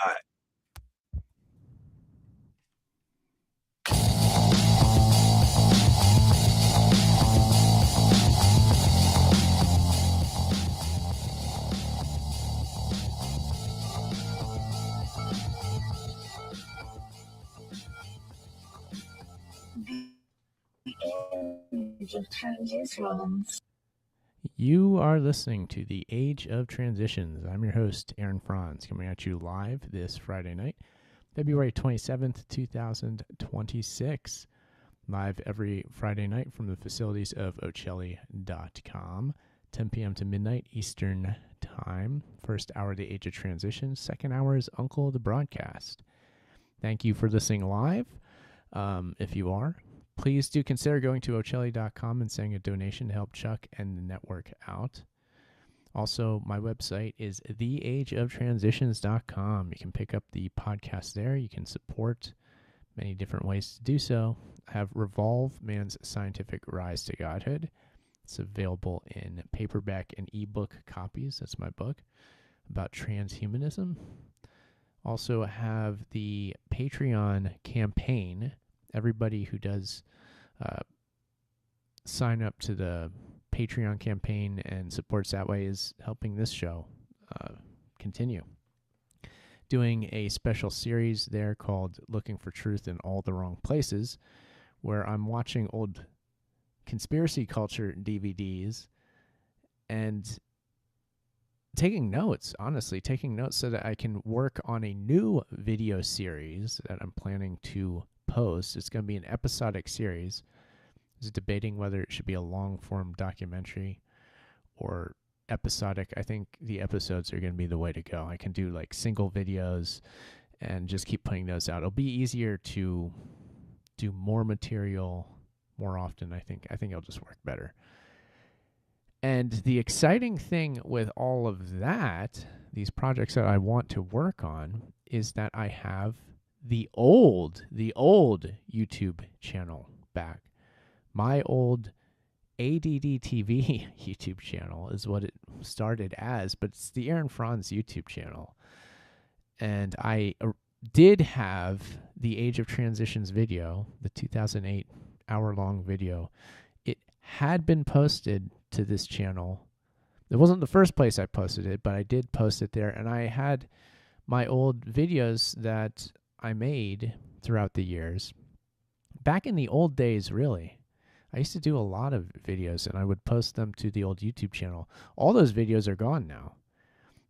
Uh, You are listening to The Age of Transitions. I'm your host, Aaron Franz, coming at you live this Friday night, February 27th, 2026. Live every Friday night from the facilities of Ocelli.com, 10 p.m. to midnight Eastern Time. First hour, The Age of Transitions. Second hour is Uncle the Broadcast. Thank you for listening live. If you are, please do consider going to Ocelli.com and sending a donation to help Chuck and the network out. Also, my website is theageoftransitions.com. You can pick up the podcast there. You can support many different ways to do so. I have Revolve, Man's Scientific Rise to Godhood. It's available in paperback and ebook copies. That's my book about transhumanism. Also have the Patreon campaign. Everybody who does sign up to the Patreon campaign and supports that way is helping this show continue. Doing a special series there called Looking for Truth in All the Wrong Places, where I'm watching old conspiracy culture DVDs and taking notes so that I can work on a new video series that I'm planning to post. It's going to be an episodic series. I was debating whether it should be a long-form documentary or episodic. I think the episodes are going to be the way to go. I can do like single videos and just keep putting those out. It'll be easier to do more material more often. I think it'll just work better. And the exciting thing with all of that, these projects that I want to work on, is that I have the old YouTube channel back. My old ADD TV YouTube channel is what it started as, but it's the Aaron Franz YouTube channel. And I did have the Age of Transitions video, the 2008 hour-long video. It had been posted to this channel. It wasn't the first place I posted it, but I did post it there. And I had my old videos that I made throughout the years. Back in the old days, really, I used to do a lot of videos, and I would post them to the old YouTube channel. All those videos are gone now.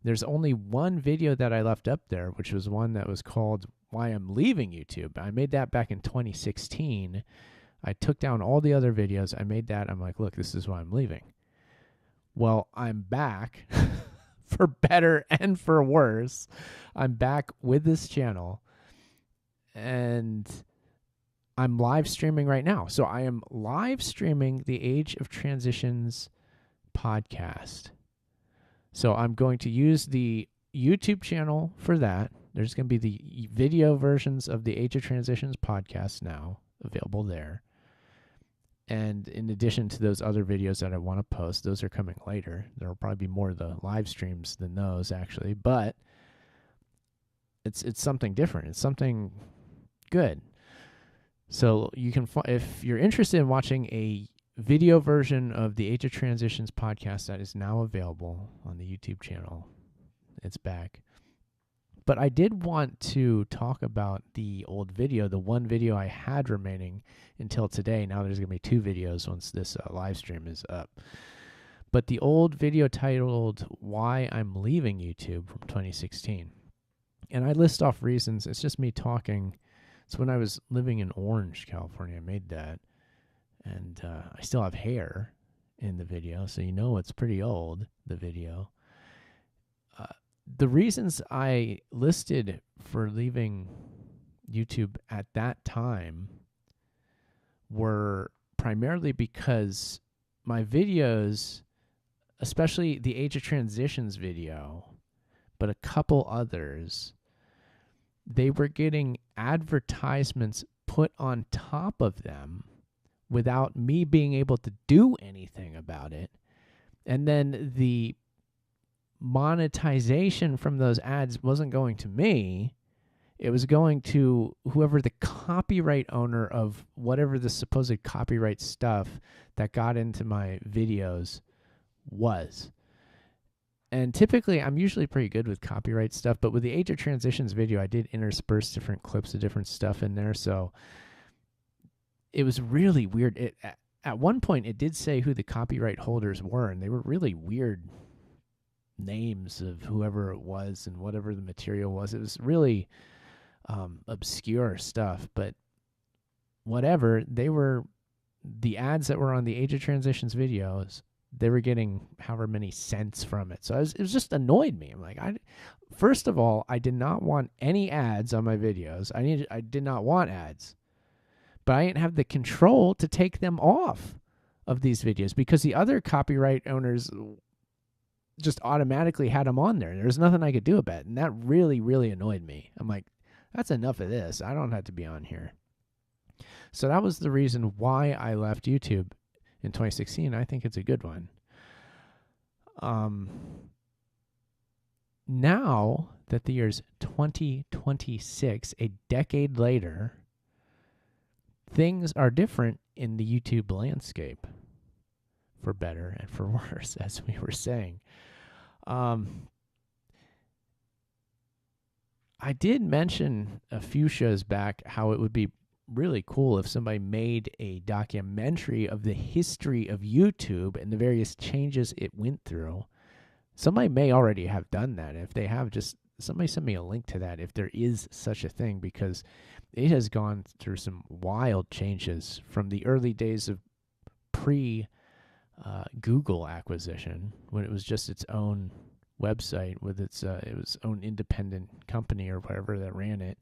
There's only one video that I left up there, which was one that was called Why I'm Leaving YouTube. I made that back in 2016. I took down all the other videos. I made that. I'm like, look, this is why I'm leaving. Well, I'm back for better and for worse. I'm back with this channel, and I'm live streaming right now. So I am live streaming the Age of Transitions podcast. So I'm going to use the YouTube channel for that. There's going to be the video versions of the Age of Transitions podcast now available there. And in addition to those other videos that I want to post, those are coming later. There will probably be more of the live streams than those, actually. But it's something different. It's something good. So you can, if you're interested in watching a video version of the Age of Transitions podcast that is now available on the YouTube channel, it's back. But I did want to talk about the old video, the one video I had remaining until today. Now there's going to be two videos once this live stream is up. But the old video titled Why I'm Leaving YouTube from 2016. And I list off reasons. It's just me talking. It's when I was living in Orange, California. I made that. And I still have hair in the video, so you know it's pretty old, the video. The reasons I listed for leaving YouTube at that time were primarily because my videos, especially the Age of Transitions video, but a couple others, they were getting advertisements put on top of them without me being able to do anything about it. And then the monetization from those ads wasn't going to me. It was going to whoever the copyright owner of whatever the supposed copyright stuff that got into my videos was. And typically, I'm usually pretty good with copyright stuff, but with the Age of Transitions video, I did intersperse different clips of different stuff in there, so it was really weird. At one point, it did say who the copyright holders were, and they were really weird names of whoever it was and whatever the material was. It was really obscure stuff, but whatever. They were the ads that were on the Age of Transitions videos. They were getting however many cents from it. So it was just annoyed me. I'm like, first of all, I did not want any ads on my videos. I did not want ads. But I didn't have the control to take them off of these videos because the other copyright owners just automatically had them on there. There was nothing I could do about it. And that really, really annoyed me. I'm like, that's enough of this. I don't have to be on here. So that was the reason why I left YouTube in 2016. I think it's a good one. Now that the year's 2026, a decade later, things are different in the YouTube landscape, for better and for worse, as we were saying. I did mention a few shows back how it would be really cool if somebody made a documentary of the history of YouTube and the various changes it went through. Somebody may already have done that. If they have, just somebody send me a link to that if there is such a thing, because it has gone through some wild changes from the early days of pre-Google acquisition, when it was just its own website with its own independent company or whatever that ran it.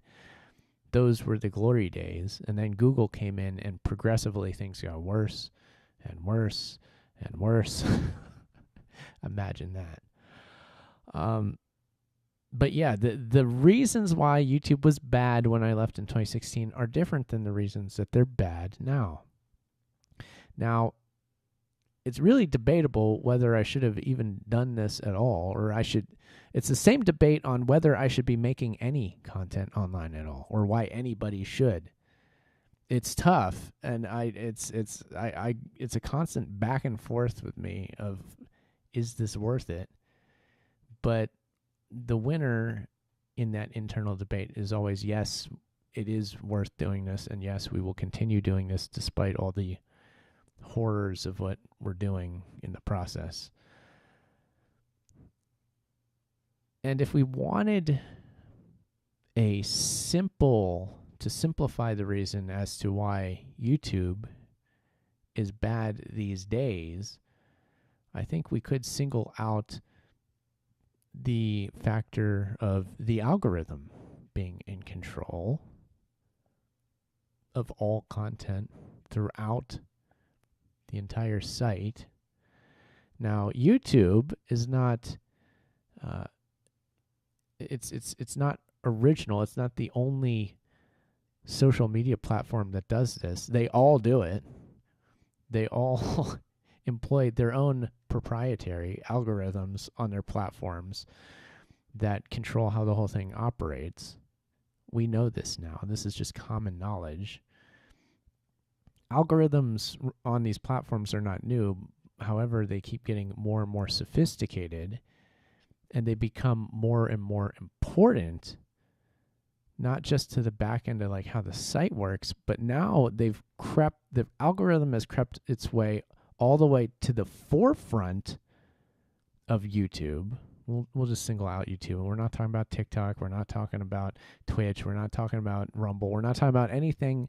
Those were the glory days. And then Google came in and progressively things got worse and worse and worse. Imagine that. But yeah, the reasons why YouTube was bad when I left in 2016 are different than the reasons that they're bad now. Now, it's really debatable whether I should have even done this at all, or it's the same debate on whether I should be making any content online at all, or why anybody should. It's tough, and it's a constant back and forth with me of, is this worth it? But the winner in that internal debate is always, yes, it is worth doing this, and yes, we will continue doing this despite all the horrors of what we're doing in the process. And if we wanted to simplify the reason as to why YouTube is bad these days, I think we could single out the factor of the algorithm being in control of all content throughout the entire site. Now, YouTube is not it's not original. It's not the only social media platform that does this. They all do it. They all employ their own proprietary algorithms on their platforms that control how the whole thing operates. We know this now. This is just common knowledge. Algorithms on these platforms are not new. However, they keep getting more and more sophisticated, and they become more and more important, not just to the back end of like how the site works, but now the algorithm has crept its way all the way to the forefront of YouTube. We'll just single out YouTube. We're not talking about TikTok. We're not talking about Twitch. We're not talking about Rumble. We're not talking about anything.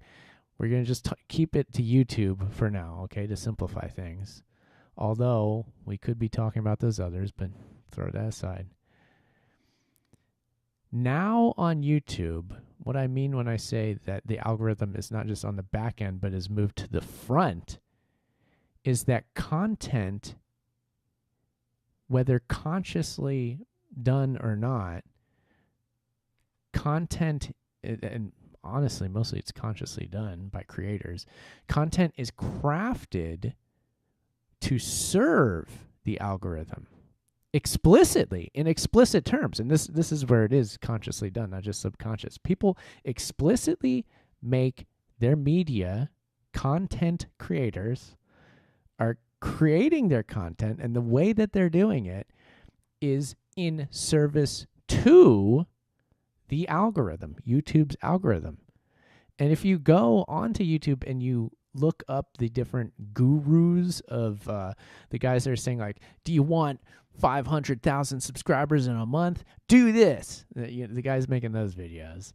We're going to just keep it to YouTube for now, okay, to simplify things. Although we could be talking about those others, but throw that aside. Now on YouTube, what I mean when I say that the algorithm is not just on the back end, but has moved to the front, is that content, whether consciously done or not, content, and honestly, mostly it's consciously done by creators, content is crafted to serve the algorithm. explicitly, in explicit terms, and this is where it is consciously done, not just subconscious. People explicitly make their media, content creators are creating their content, and the way that they're doing it is in service to the algorithm, YouTube's algorithm. And if you go onto YouTube and you look up the different gurus of the guys that are saying, like, do you want 500,000 subscribers in a month? Do this. The guys making those videos.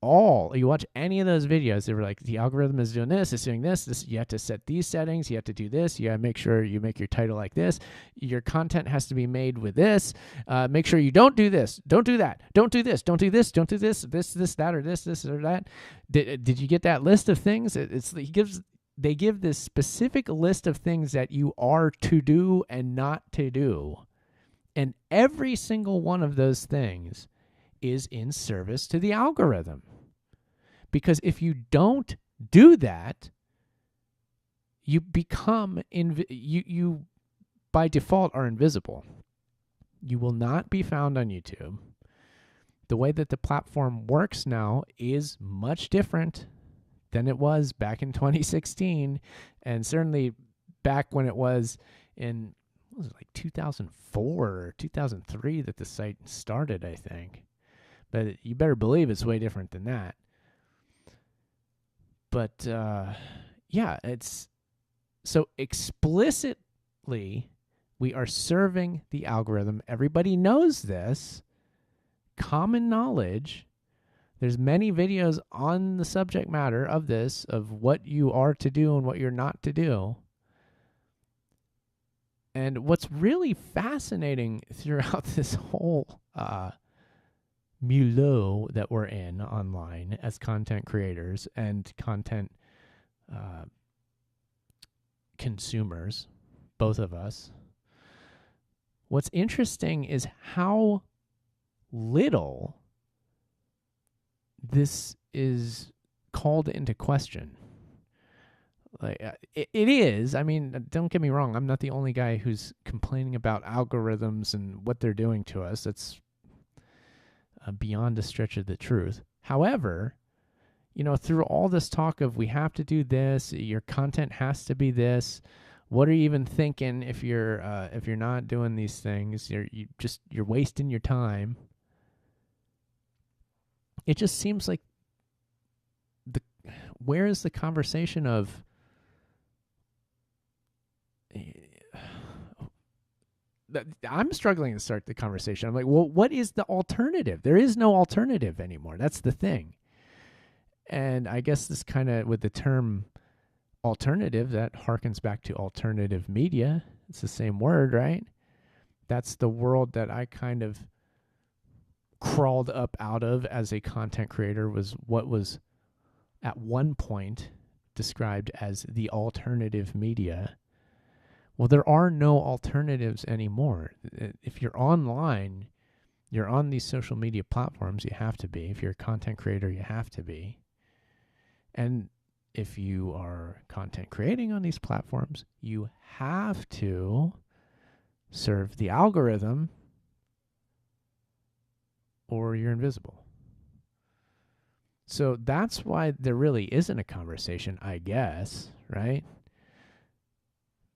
You watch any of those videos, they were like, the algorithm is doing this, it's doing this, you have to set these settings, you have to do this, you got to make sure you make your title like this, your content has to be made with this, make sure you don't do this, don't do that, don't do this, don't do this, don't do this, that, or this or that. Did you get that list of things? They give this specific list of things that you are to do and not to do. And every single one of those things is in service to the algorithm. Because if you don't do that, you become you by default are invisible. You will not be found on YouTube. The way that the platform works now is much different than it was back in 2016, and certainly back when it was in, what was it, like 2004 or 2003 that the site started, I think. But you better believe it's way different than that. But yeah, it's so explicitly we are serving the algorithm. Everybody knows this. Common knowledge. There's many videos on the subject matter of this, of what you are to do and what you're not to do. And what's really fascinating throughout this whole milieu that we're in online as content creators and content consumers, both of us, what's interesting is how little this is called into question. Like it is. I mean, don't get me wrong. I'm not the only guy who's complaining about algorithms and what they're doing to us. That's beyond a stretch of the truth. However, through all this talk of we have to do this, your content has to be this. What are you even thinking if you're not doing these things? You're wasting your time. It just seems like where is the conversation of I'm struggling to start the conversation. I'm like, well, what is the alternative? There is no alternative anymore. That's the thing. And I guess this kind of, with the term alternative, that harkens back to alternative media. It's the same word, right? That's the world that I kind of crawled up out of as a content creator, was what was at one point described as the alternative media. Well, there are no alternatives anymore. If you're online, you're on these social media platforms, you have to be. If you're a content creator, you have to be. And if you are content creating on these platforms, you have to serve the algorithm or you're invisible. So that's why there really isn't a conversation, I guess, right?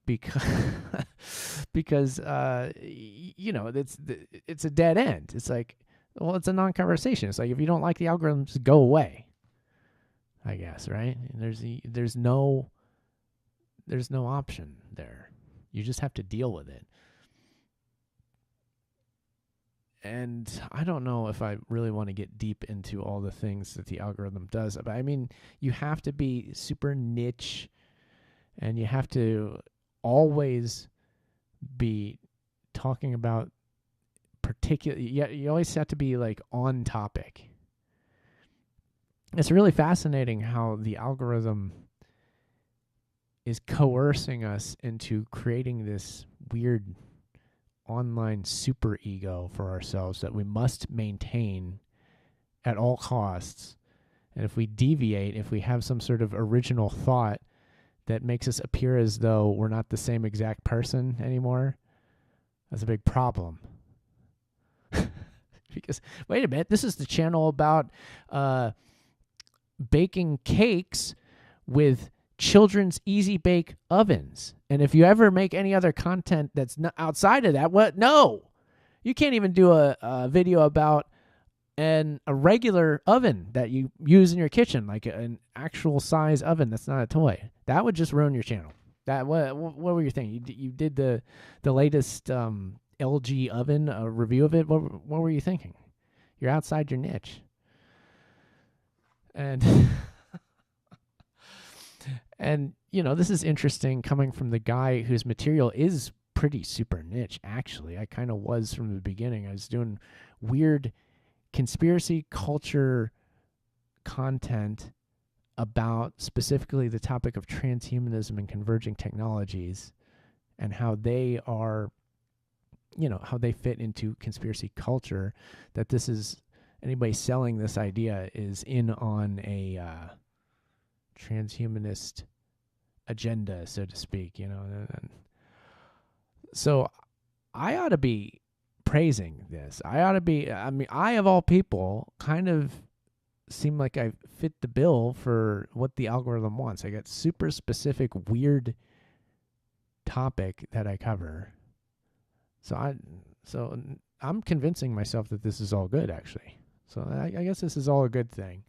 Because it's a dead end. It's like, well, it's a non-conversation. It's like, if you don't like the algorithm, just go away, I guess, right? There's no option there. You just have to deal with it. And I don't know if I really want to get deep into all the things that the algorithm does. But I mean, you have to be super niche, and you have to always be talking about particular. You always have to be like on topic. It's really fascinating how the algorithm is coercing us into creating this weird online super ego for ourselves that we must maintain at all costs. And if we deviate, if we have some sort of original thought that makes us appear as though we're not the same exact person anymore, That's a big problem. Because, wait a minute, this is the channel about baking cakes with children's easy bake ovens. And if you ever make any other content that's not outside of that, what? No, you can't even do a video about a regular oven that you use in your kitchen, like an actual size oven that's not a toy. That would just ruin your channel. That what were you thinking? You did the latest LG oven review of it. What were you thinking? You're outside your niche. And and this is interesting coming from the guy whose material is pretty super niche. Actually, I kind of was from the beginning. I was doing weird conspiracy culture content about specifically the topic of transhumanism and converging technologies and how they are, how they fit into conspiracy culture, that this is anybody selling this idea is in on a transhumanist agenda, so to speak, And so I ought to be praising this. I of all people kind of seem like I fit the bill for what the algorithm wants. I got super specific, weird topic that I cover. So I'm convincing myself that this is all good, actually. So I guess this is all a good thing.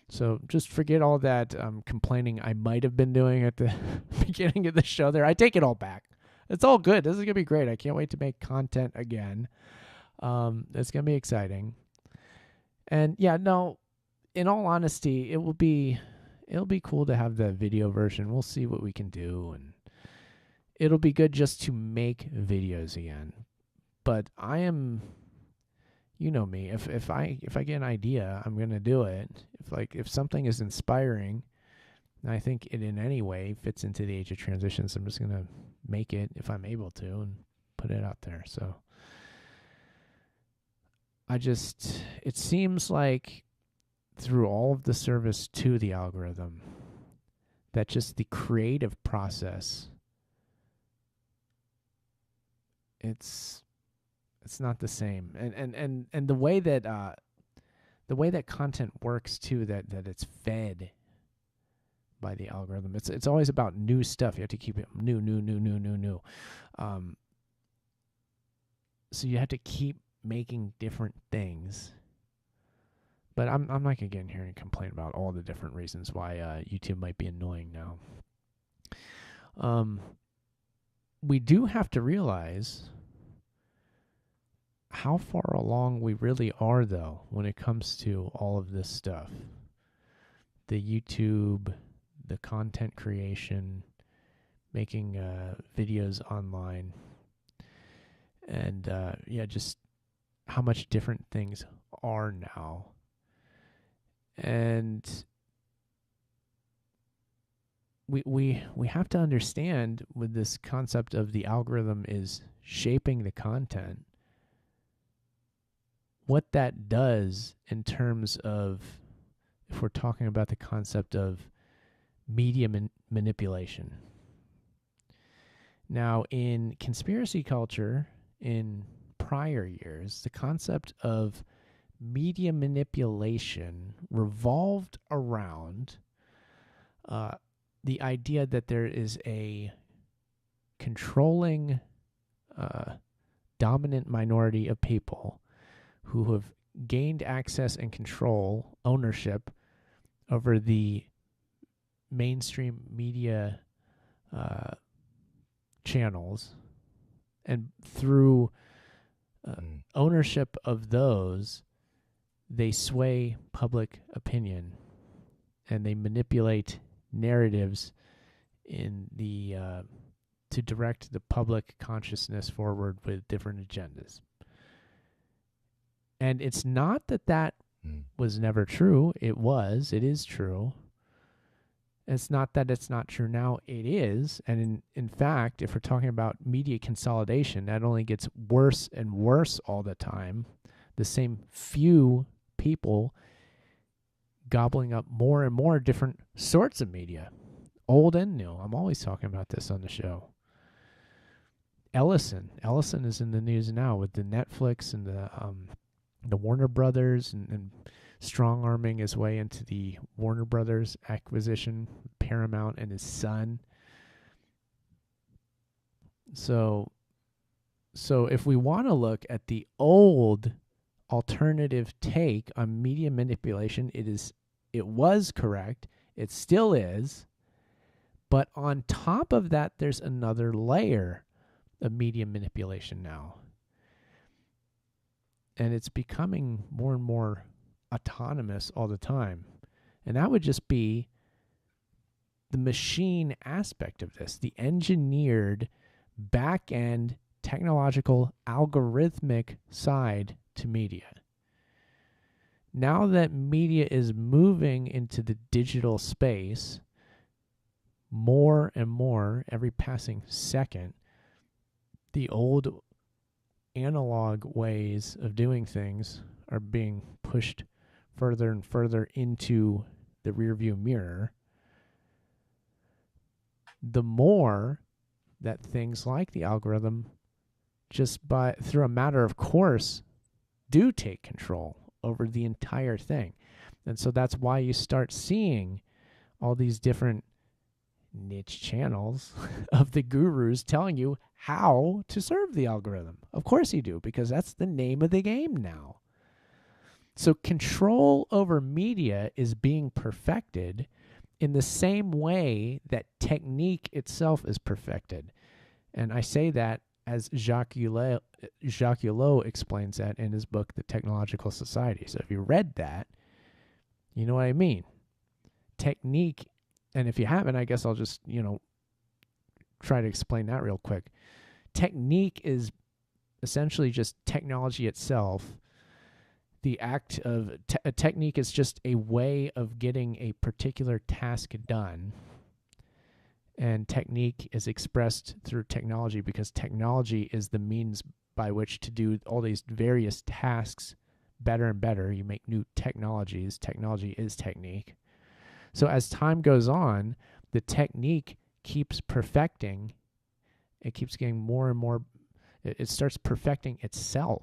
So just forget all that complaining I might have been doing at the beginning of the show there. I take it all back. It's all good. This is going to be great. I can't wait to make content again. It's going to be exciting. And yeah, no, in all honesty, it'll be cool to have the video version. We'll see what we can do, and it'll be good just to make videos again. But I am, you know me, if I get an idea, I'm going to do it. If something is inspiring, and I think it in any way fits into the age of transitions, I'm just going to make it if I'm able to and put it out there. So it seems like through all of the service to the algorithm, that just the creative process, it's not the same. And the way that content works too, that it's fed by the algorithm. It's always about new stuff. You have to keep it new. So you have to keep making different things. But I'm not gonna get in here and complain about all the different reasons why YouTube might be annoying now. We do have to realize how far along we really are, though, when it comes to all of this stuff. The YouTube, the content creation, making videos online, and just how much different things are now. And we have to understand with this concept of the algorithm is shaping the content, what that does in terms of, if we're talking about the concept of media manipulation. Now, in conspiracy culture in prior years, the concept of media manipulation revolved around the idea that there is a controlling dominant minority of people who have gained access and control, ownership over the mainstream media channels, and through ownership of those, they sway public opinion and they manipulate narratives in the to direct the public consciousness forward with different agendas. And it's not that was never true. It is true. It's not that it's not true now. It is. And in fact, if we're talking about media consolidation, that only gets worse and worse all the time. The same few people gobbling up more and more different sorts of media, old and new. I'm always talking about this on the show. Ellison is in the news now with the Netflix and the Warner Brothers and strong-arming his way into the Warner Brothers acquisition, Paramount and his son. So if we want to look at the old alternative take on media manipulation, it was correct. It still is. But on top of that, there's another layer of media manipulation now. And it's becoming more and more autonomous all the time. And that would just be the machine aspect of this, the engineered back-end technological algorithmic side to media. Now that media is moving into the digital space more and more every passing second, the old analog ways of doing things are being pushed further and further into the rearview mirror. The more that things like the algorithm, just through a matter of course, do take control over the entire thing. And so that's why you start seeing all these different niche channels of the gurus telling you how to serve the algorithm. Of course you do, because that's the name of the game now. So control over media is being perfected in the same way that technique itself is perfected. And I say that as Jacques Ellul explains that in his book, The Technological Society. So if you read that, you know what I mean. Technique, and if you haven't, I guess I'll just, try to explain that real quick. Technique is essentially just technology itself. The act of a technique is just a way of getting a particular task done. And technique is expressed through technology because technology is the means by which to do all these various tasks better and better. You make new technologies. Technology is technique. So as time goes on, the technique keeps perfecting. It keeps getting more and more. It starts perfecting itself.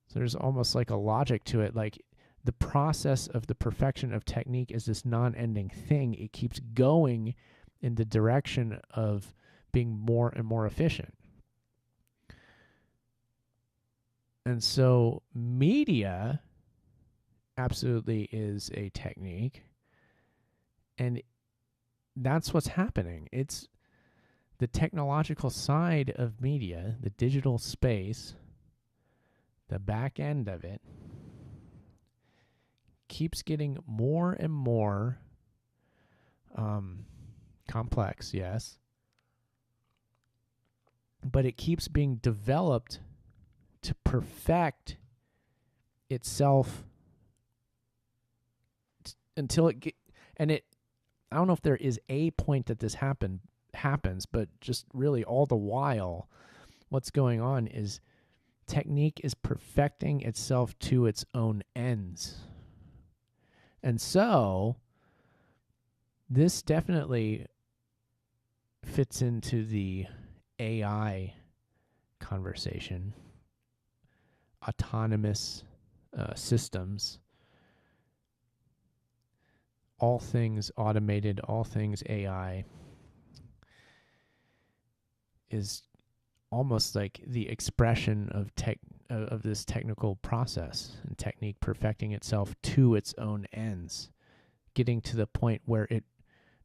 So there's almost like a logic to it. Like the process of the perfection of technique is this non-ending thing. It keeps going in the direction of being more and more efficient. And so media absolutely is a technique. And that's what's happening. It's the technological side of media, the digital space, the back end of it, keeps getting more and more complex, yes. But it keeps being developed to perfect itself until it get, and it, I don't know if there is a point that this happens, but just really all the while, what's going on is technique is perfecting itself to its own ends. And so this definitely fits into the AI conversation, autonomous systems, all things automated, all things AI is almost like the expression of this technical process and technique perfecting itself to its own ends, getting to the point where it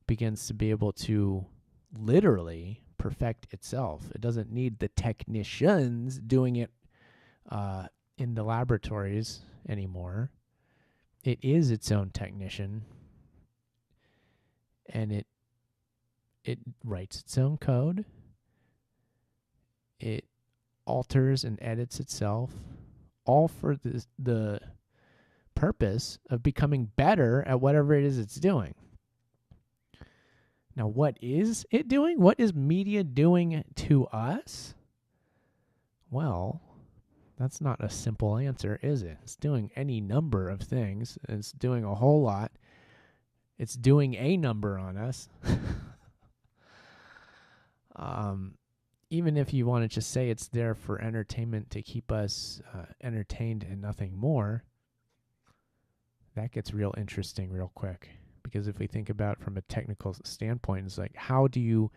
begins to be able to literally perfect itself. It doesn't need the technicians doing it in the laboratories anymore. It is its own technician, and it writes its own code. It alters and edits itself, all for the purpose of becoming better at whatever it is it's doing. Now, what is it doing? What is media doing to us? Well, that's not a simple answer, is it? It's doing any number of things. It's doing a whole lot. It's doing a number on us. even if you want to just say it's there for entertainment to keep us entertained and nothing more, that gets real interesting real quick. Because if we think about it from a technical standpoint, it's like, how do you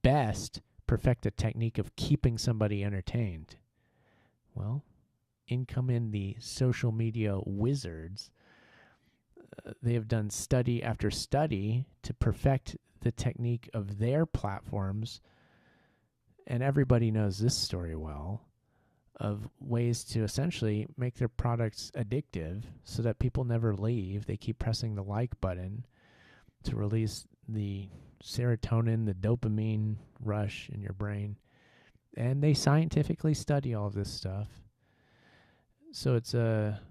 best perfect a technique of keeping somebody entertained? Well, in come in the social media wizards. They have done study after study to perfect the technique of their platforms, and everybody knows this story well, of ways to essentially make their products addictive so that people never leave. They keep pressing the like button to release the serotonin, the dopamine rush in your brain. And they scientifically study all of this stuff. So it's a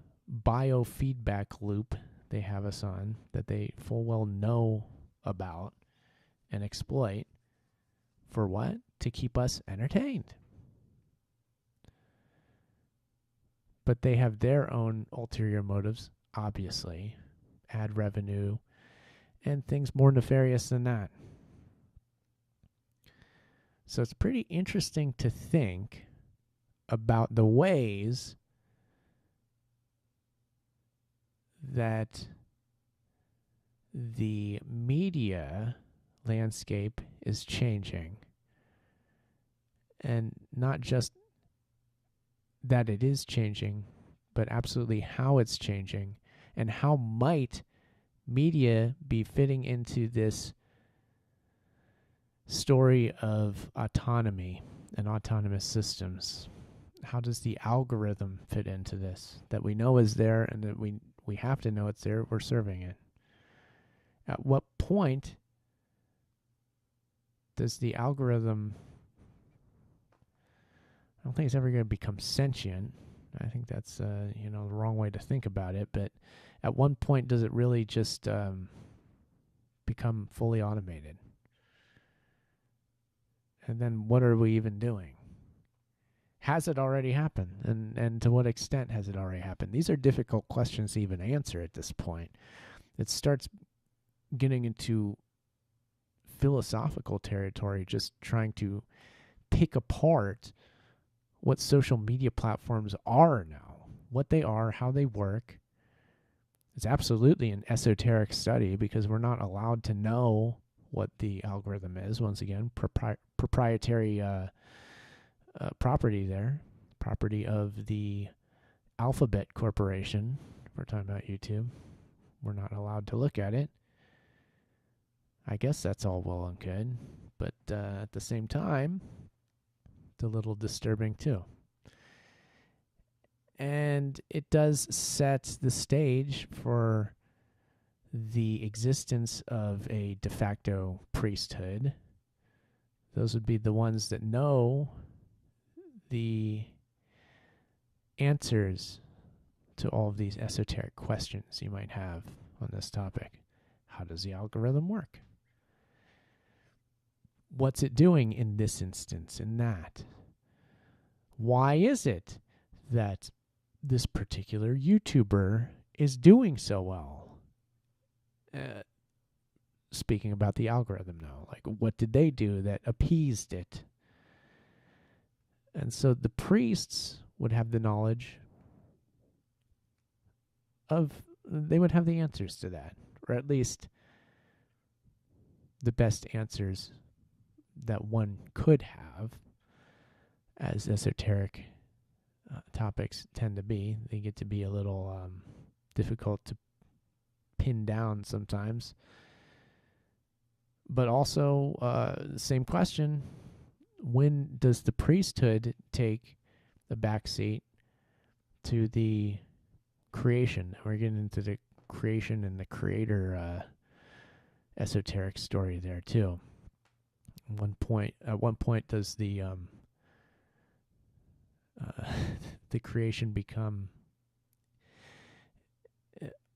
biofeedback loop they have us on that they full well know about and exploit. For what? To keep us entertained. But they have their own ulterior motives, obviously. Ad revenue and things more nefarious than that. So it's pretty interesting to think about the ways that the media landscape is changing. And not just that it is changing, but absolutely how it's changing, and how might media be fitting into this story of autonomy and autonomous systems. How does the algorithm fit into this that we know is there and that we have to know it's there, we're serving it? At what point does the algorithm, I don't think it's ever going to become sentient. I think that's the wrong way to think about it, but at one point does it really just become fully automated? And then what are we even doing? Has it already happened? And to what extent has it already happened? These are difficult questions to even answer at this point. It starts getting into philosophical territory, just trying to pick apart what social media platforms are now, what they are, how they work. It's absolutely an esoteric study because we're not allowed to know what the algorithm is. Once again, proprietary property there, property of the Alphabet Corporation. We're talking about YouTube. We're not allowed to look at it. I guess that's all well and good, but at the same time, it's a little disturbing too. And it does set the stage for the existence of a de facto priesthood. Those would be the ones that know the answers to all of these esoteric questions you might have on this topic. How does the algorithm work? What's it doing in this instance, in that? Why is it that this particular YouTuber is doing so well? Speaking about the algorithm now, like what did they do that appeased it? And so the priests would have the knowledge they would have the answers to that, or at least the best answers that one could have, as esoteric topics tend to be. They get to be a little difficult to pin down sometimes. But also, same question, when does the priesthood take the backseat to the creation? We're getting into the creation and the creator esoteric story there too. At one point does the the creation become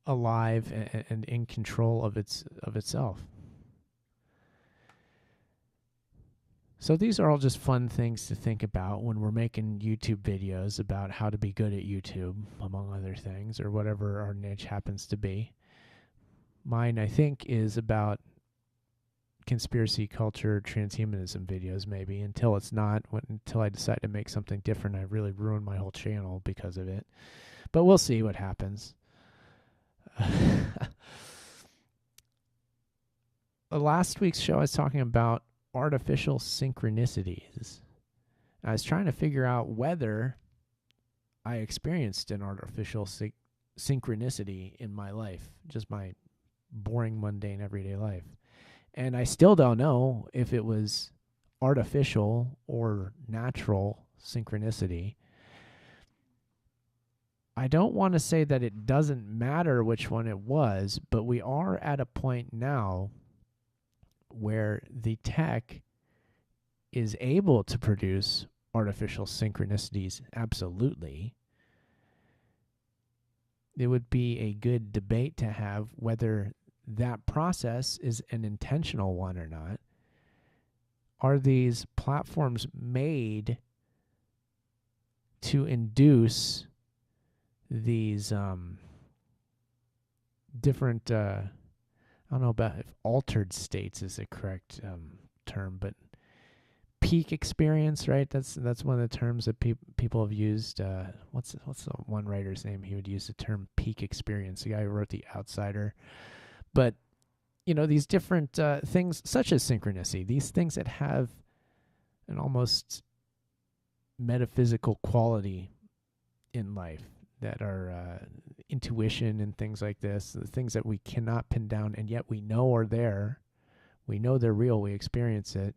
alive and in control of itself? So these are all just fun things to think about when we're making YouTube videos about how to be good at YouTube, among other things, or whatever our niche happens to be. Mine, I think, is about conspiracy culture transhumanism videos, maybe, until it's not, until I decide to make something different. I really ruin my whole channel because of it. But we'll see what happens. Last week's show, I was talking about artificial synchronicities. I was trying to figure out whether I experienced an artificial synchronicity in my life, just my boring, mundane, everyday life. And I still don't know if it was artificial or natural synchronicity. I don't want to say that it doesn't matter which one it was, but we are at a point now where the tech is able to produce artificial synchronicities. Absolutely. It would be a good debate to have whether that process is an intentional one or not. Are these platforms made to induce these different, I don't know about if altered states is the correct term, but peak experience, right? That's one of the terms that people have used. What's the one writer's name? He would use the term peak experience, the guy who wrote The Outsider. But, these different things such as synchronicity, these things that have an almost metaphysical quality in life, that are intuition and things like this, the things that we cannot pin down and yet we know are there. We know they're real. We experience it.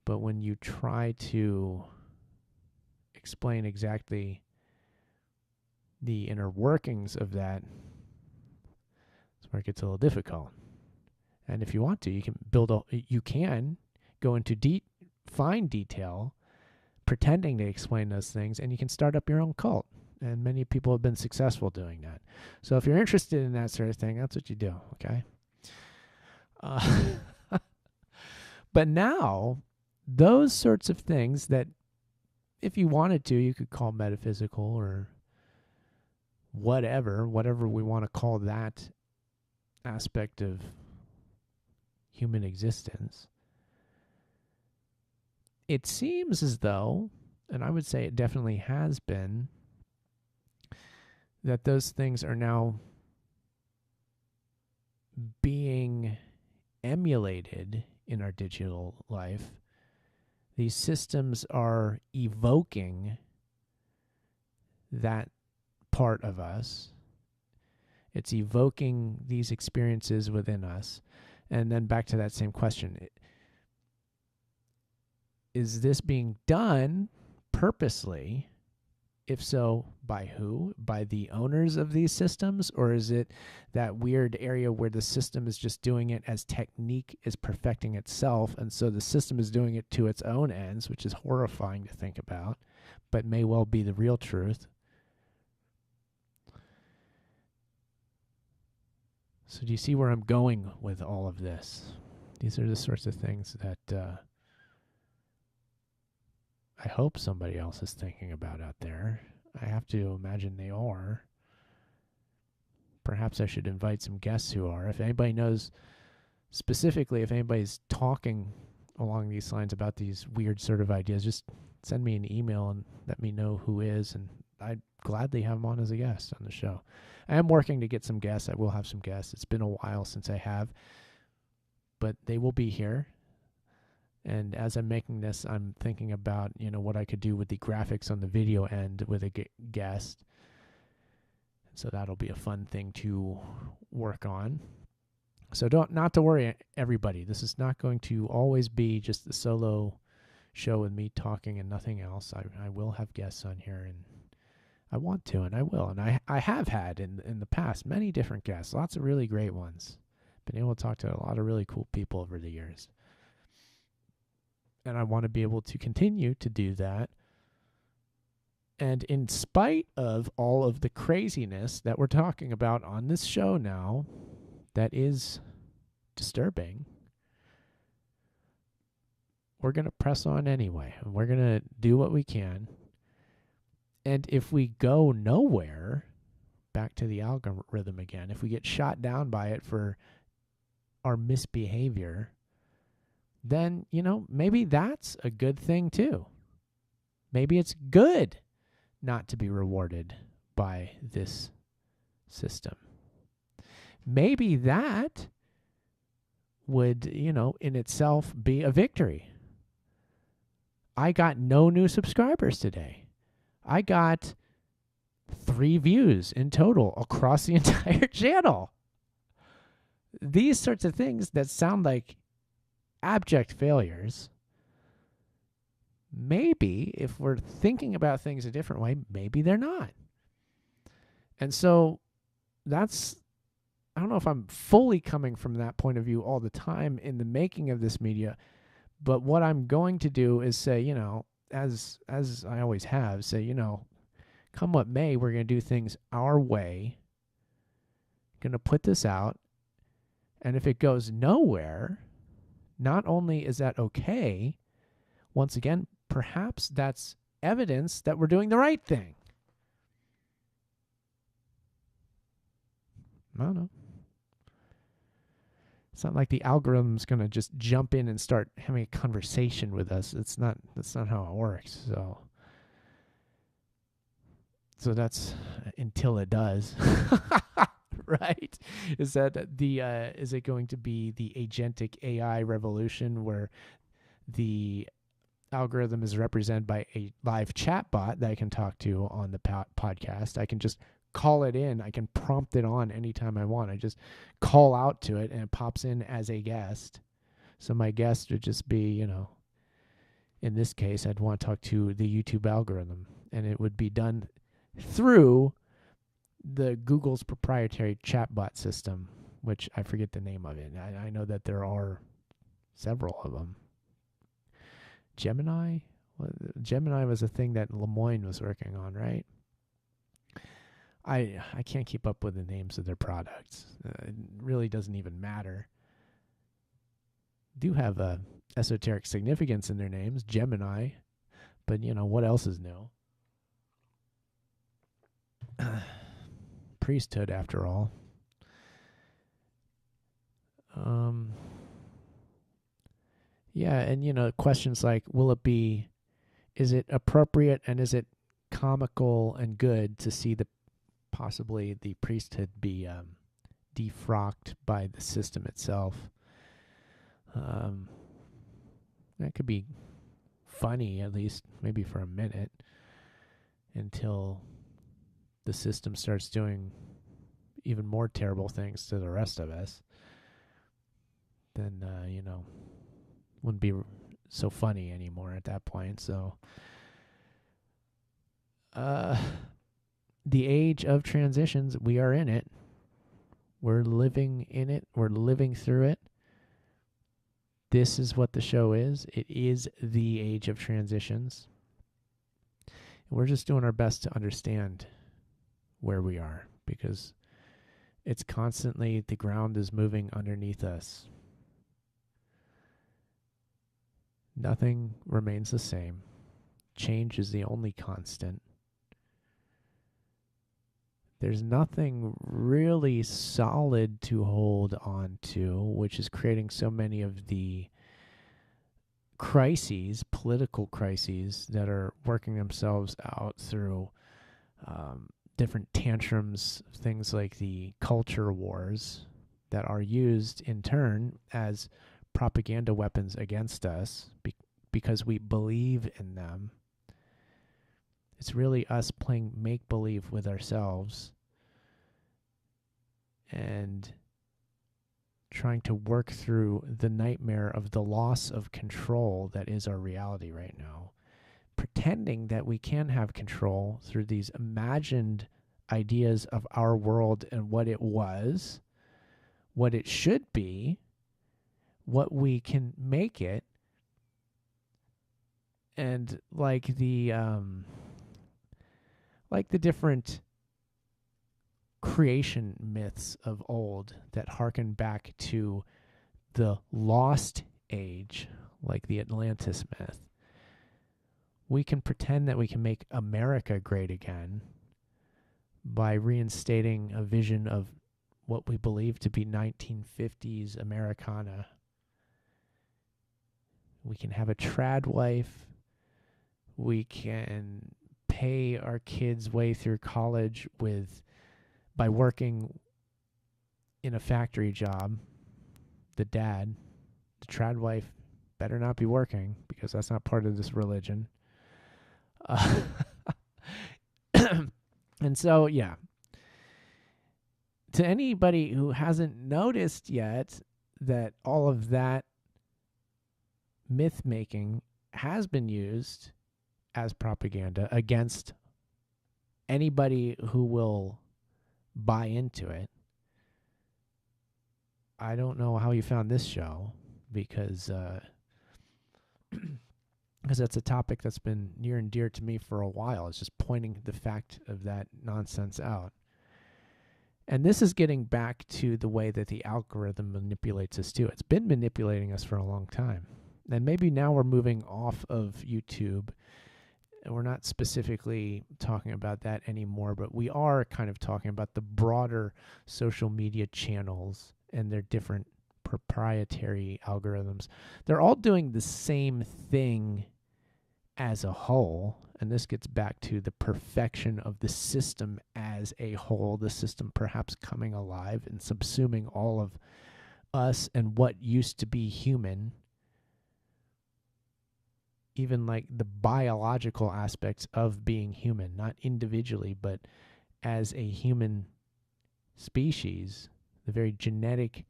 But when you try to explain exactly the inner workings of that, that's where it gets a little difficult. And if you want to, you can go into fine detail pretending to explain those things, and you can start up your own cult. And many people have been successful doing that. So if you're interested in that sort of thing, that's what you do, okay? But now, those sorts of things that, if you wanted to, you could call metaphysical or whatever we want to call that aspect of human existence. It seems as though, and I would say it definitely has been, that those things are now being emulated in our digital life. These systems are evoking that part of us. It's evoking these experiences within us. And then back to that same question. Is this being done purposely? If so, by who? By the owners of these systems? Or is it that weird area where the system is just doing it as technique is perfecting itself, and so the system is doing it to its own ends, which is horrifying to think about, but may well be the real truth? So do you see where I'm going with all of this? These are the sorts of things that I hope somebody else is thinking about out there. I have to imagine they are. Perhaps I should invite some guests who are. If anybody knows specifically, if anybody's talking along these lines about these weird sort of ideas, just send me an email and let me know who is, and I'd gladly have them on as a guest on the show. I am working to get some guests. I will have some guests. It's been a while since I have, but they will be here. And as I'm making this, I'm thinking about, what I could do with the graphics on the video end with a guest. So that'll be a fun thing to work on. So not to worry, everybody. This is not going to always be just a solo show with me talking and nothing else. I will have guests on here, and I want to, and I will. And I have had in the past many different guests, lots of really great ones. Been able to talk to a lot of really cool people over the years. And I want to be able to continue to do that. And in spite of all of the craziness that we're talking about on this show now, that is disturbing, we're going to press on anyway. We're going to do what we can. And if we go nowhere, back to the algorithm again, if we get shot down by it for our misbehavior, then, maybe that's a good thing too. Maybe it's good not to be rewarded by this system. Maybe that would, in itself be a victory. I got no new subscribers today. I got 3 views in total across the entire channel. These sorts of things that sound like abject failures, maybe if we're thinking about things a different way, maybe they're not. And so I don't know if I'm fully coming from that point of view all the time in the making of this media, but what I'm going to do is say, as I always have, say, come what may, we're going to do things our way, going to put this out, and if it goes nowhere, not only is that okay, once again, perhaps that's evidence that we're doing the right thing. I don't know. It's not like the algorithm's going to just jump in and start having a conversation with us. That's not how it works. So that's until it does. Right? Is it going to be the agentic AI revolution where the algorithm is represented by a live chat bot that I can talk to on the podcast? I can just call it in. I can prompt it on anytime I want. I just call out to it and it pops in as a guest. So my guest would just be, in this case, I'd want to talk to the YouTube algorithm, and it would be done through the Google's proprietary chatbot system, which I forget the name of it. I know that there are several of them. Gemini was a thing that Lemoyne was working on, right? I can't keep up with the names of their products. It really doesn't even matter. Do have a esoteric significance in their names, Gemini, but what else is new? Priesthood, after all. Yeah, and questions like, is it appropriate and is it comical and good to see possibly the priesthood be defrocked by the system itself? That could be funny, at least maybe for a minute, until the system starts doing even more terrible things to the rest of us. Then wouldn't be so funny anymore at that point. So the age of transitions, we are in it. We're living in it. We're living through it. This is what the show is. It is the age of transitions. We're just doing our best to understand where we are, because it's constantly, the ground is moving underneath us. Nothing remains the same. Change is the only constant. There's nothing really solid to hold on to, which is creating so many of the crises, political crises, that are working themselves out through different tantrums, things like the culture wars that are used in turn as propaganda weapons against us because we believe in them. It's really us playing make-believe with ourselves and trying to work through the nightmare of the loss of control that is our reality right now. Pretending that we can have control through these imagined ideas of our world and what it was, what it should be, what we can make it, and like the different creation myths of old that harken back to the lost age, like the Atlantis myth. We can pretend that we can make America great again by reinstating a vision of what we believe to be 1950s Americana. We can have a trad wife. We can pay our kids' way through college by working in a factory job. The trad wife better not be working because that's not part of this religion. And so, yeah. To anybody who hasn't noticed yet that all of that myth making has been used as propaganda against anybody who will buy into it, I don't know how you found this show, because that's a topic that's been near and dear to me for a while. It's just pointing the fact of that nonsense out. And this is getting back to the way that the algorithm manipulates us too. It's been manipulating us for a long time. And maybe now we're moving off of YouTube. And we're not specifically talking about that anymore, but we are kind of talking about the broader social media channels and their different proprietary algorithms. They're all doing the same thing as a whole, and this gets back to the perfection of the system as a whole, the system perhaps coming alive and subsuming all of us and what used to be human, even like the biological aspects of being human, not individually, but as a human species, the very genetic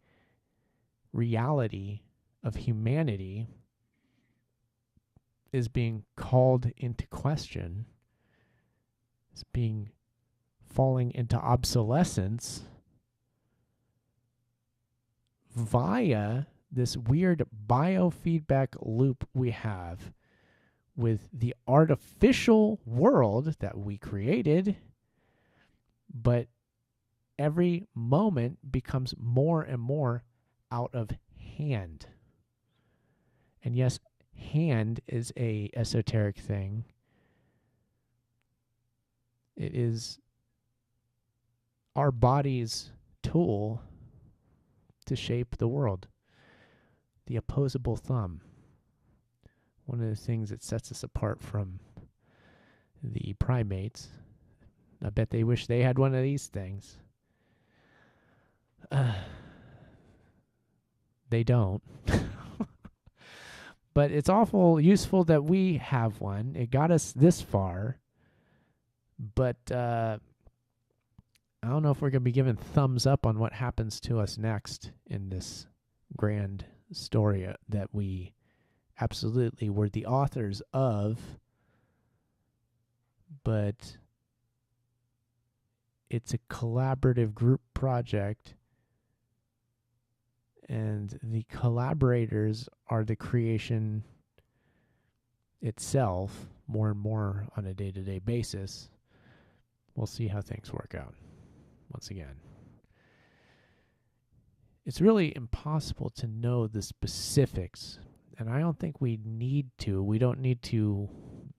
reality of humanity is being called into question. It's falling into obsolescence via this weird biofeedback loop we have with the artificial world that we created, but every moment becomes more and more out of hand. And yes, hand is a esoteric thing. It is our body's tool to shape the world. The opposable thumb. One of the things that sets us apart from the primates. I bet they wish they had one of these things. They don't. But it's awful useful that we have one. It got us this far. But I don't know if we're going to be given thumbs up on what happens to us next in this grand story that we absolutely were the authors of. But it's a collaborative group project. And the collaborators are the creation itself, more and more on a day-to-day basis. We'll see how things work out. Once again, it's really impossible to know the specifics, and I don't think we need to. We don't need to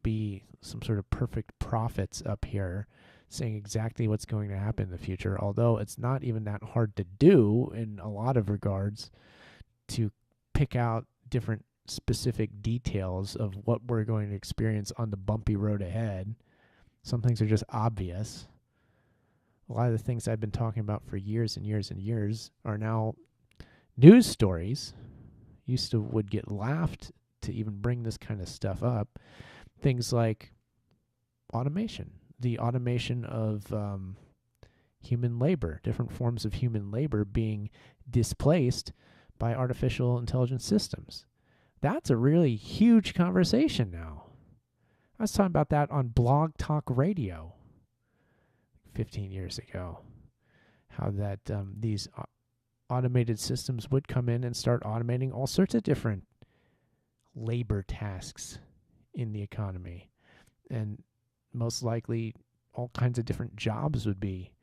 be some sort of perfect prophets up here saying exactly what's going to happen in the future, although it's not even that hard to do in a lot of regards, to pick out different specific details of what we're going to experience on the bumpy road ahead. Some things are just obvious. A lot of the things I've been talking about for years and years and years are now news stories. Used to would get laughed to even bring this kind of stuff up. Things like automation. The automation of human labor, different forms of human labor being displaced by artificial intelligence systems. That's a really huge conversation now. I was talking about that on Blog Talk Radio 15 years ago, how that these automated systems would come in and start automating all sorts of different labor tasks in the economy. And most likely all kinds of different jobs would be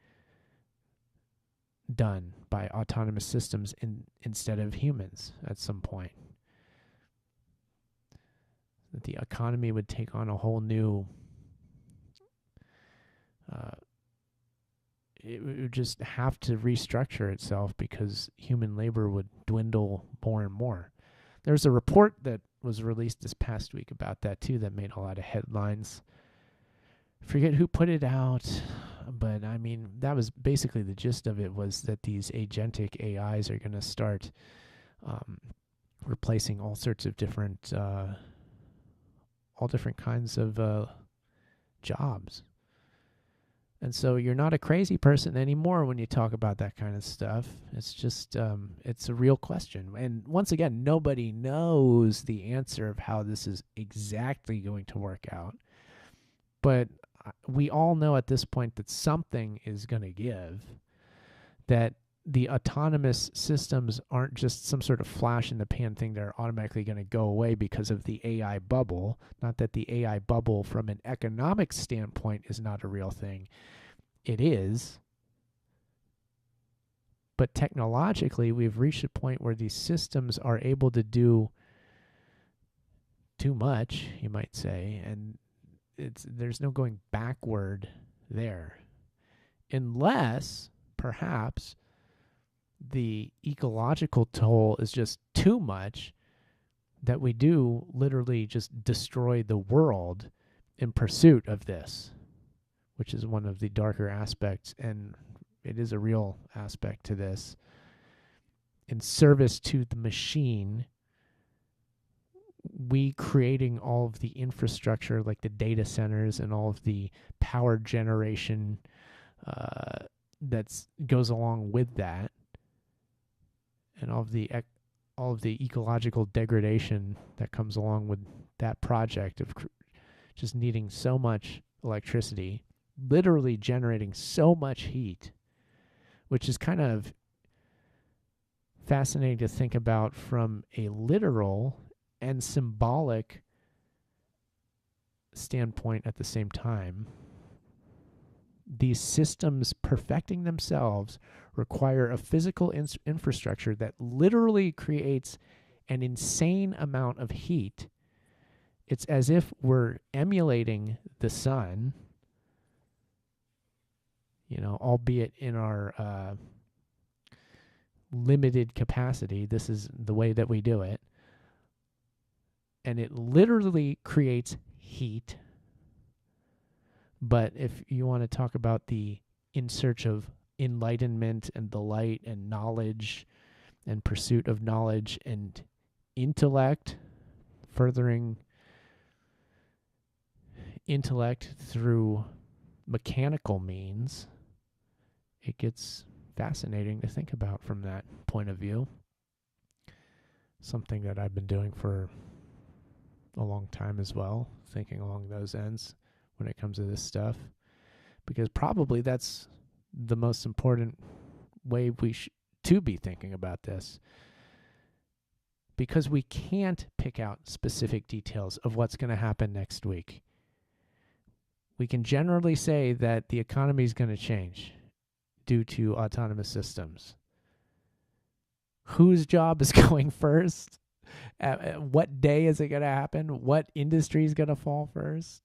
done by autonomous systems instead of humans at some point. That the economy would take on a whole new it would just have to restructure itself because human labor would dwindle more and more. There's a report that was released this past week about that too that made a lot of headlines. Forget who put it out, but I mean, that was basically the gist of it, was that these agentic AIs are going to start replacing all sorts of different, all different kinds of jobs. And so you're not a crazy person anymore when you talk about that kind of stuff. It's just, it's a real question. And once again, nobody knows the answer of how this is exactly going to work out. But we all know at this point that something is going to give, that the autonomous systems aren't just some sort of flash in the pan thing that are automatically going to go away because of the AI bubble. Not that the AI bubble from an economic standpoint is not a real thing. It is. But technologically, we've reached a point where these systems are able to do too much, you might say, and there's no going backward there. Unless, perhaps, the ecological toll is just too much that we do literally just destroy the world in pursuit of this, which is one of the darker aspects, and it is a real aspect to this. In service to the machine, we creating all of the infrastructure, like the data centers and all of the power generation that goes along with that, and all of the ecological degradation that comes along with that project of just needing so much electricity, literally generating so much heat, which is kind of fascinating to think about from a literal and symbolic standpoint at the same time. These systems perfecting themselves require a physical infrastructure that literally creates an insane amount of heat. It's as if we're emulating the sun, albeit in our limited capacity. This is the way that we do it. And it literally creates heat. But if you want to talk about the in search of enlightenment and the light and knowledge and pursuit of knowledge and intellect, furthering intellect through mechanical means, it gets fascinating to think about from that point of view. Something that I've been doing for a long time as well, thinking along those ends when it comes to this stuff, because probably that's the most important way to be thinking about this, because we can't pick out specific details of what's going to happen next week. We can generally say that the economy is going to change due to autonomous systems. Whose job is going first? What day is it going to happen? What industry is going to fall first?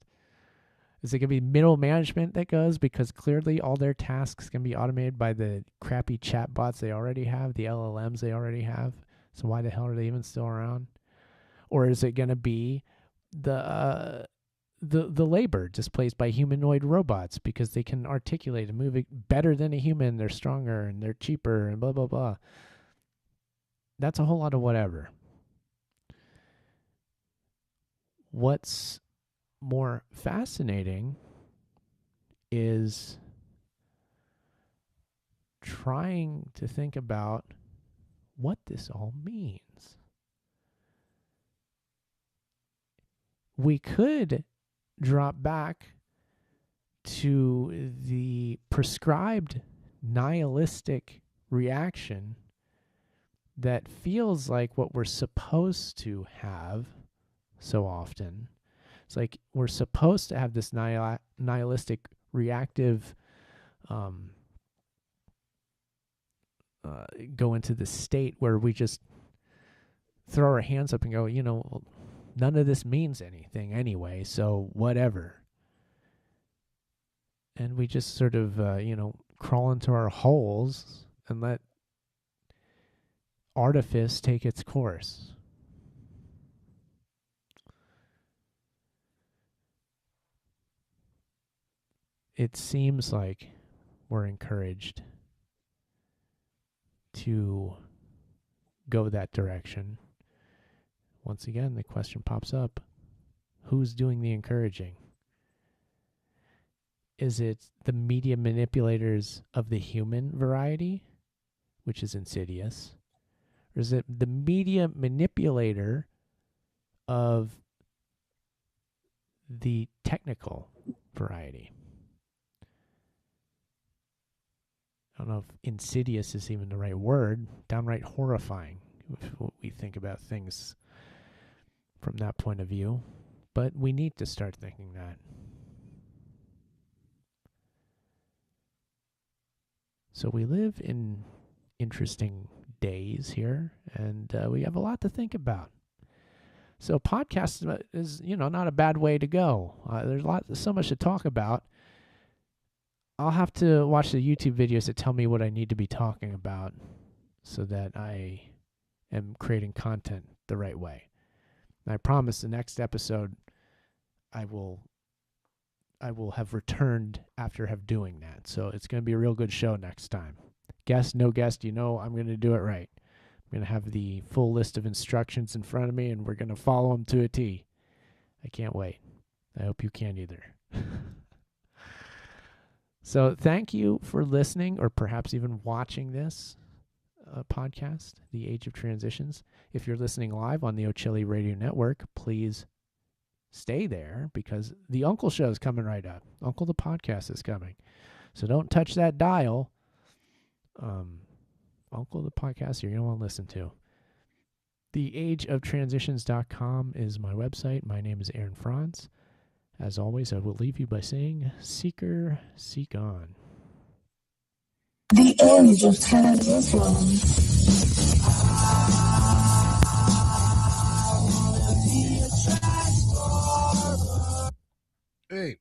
Is it going to be middle management that goes, because clearly all their tasks can be automated by the crappy chatbots they already have, the LLMs they already have? So why the hell are they even still around? Or is it going to be the labor displaced by humanoid robots, because they can articulate and move it better than a human, they're stronger and they're cheaper and blah, blah, blah. That's a whole lot of whatever. What's more fascinating is trying to think about what this all means. We could drop back to the prescribed nihilistic reaction that feels like what we're supposed to have so often. It's like we're supposed to have this nihilistic reactive go into the state where we just throw our hands up and go, none of this means anything anyway, so whatever. And we just sort of, crawl into our holes and let artifice take its course. it seems like we're encouraged to go that direction. Once again, the question pops up, who's doing the encouraging? Is it the media manipulators of the human variety, which is insidious? Or is it the media manipulator of the technical variety? I don't know if insidious is even the right word. Downright horrifying if we think about things from that point of view. But we need to start thinking that. So we live in interesting days here, and we have a lot to think about. So podcast is, not a bad way to go. There's so much to talk about. I'll have to watch the YouTube videos that tell me what I need to be talking about so that I am creating content the right way. And I promise the next episode I will have returned after doing that. So it's going to be a real good show next time. Guest, no guest, I'm going to do it right. I'm going to have the full list of instructions in front of me, and we're going to follow them to a T. I can't wait. I hope you can either. So thank you for listening, or perhaps even watching this podcast, The Age of Transitions. If you're listening live on the Ochilli Radio Network, please stay there, because the Uncle Show is coming right up. Uncle the Podcast is coming. So don't touch that dial. Uncle the Podcast, you're going to want to listen to. TheAgeOfTransitions.com is my website. My name is Aaron Franz. As always, I will leave you by saying, Seeker, seek on. The Age of Transitions. Hey.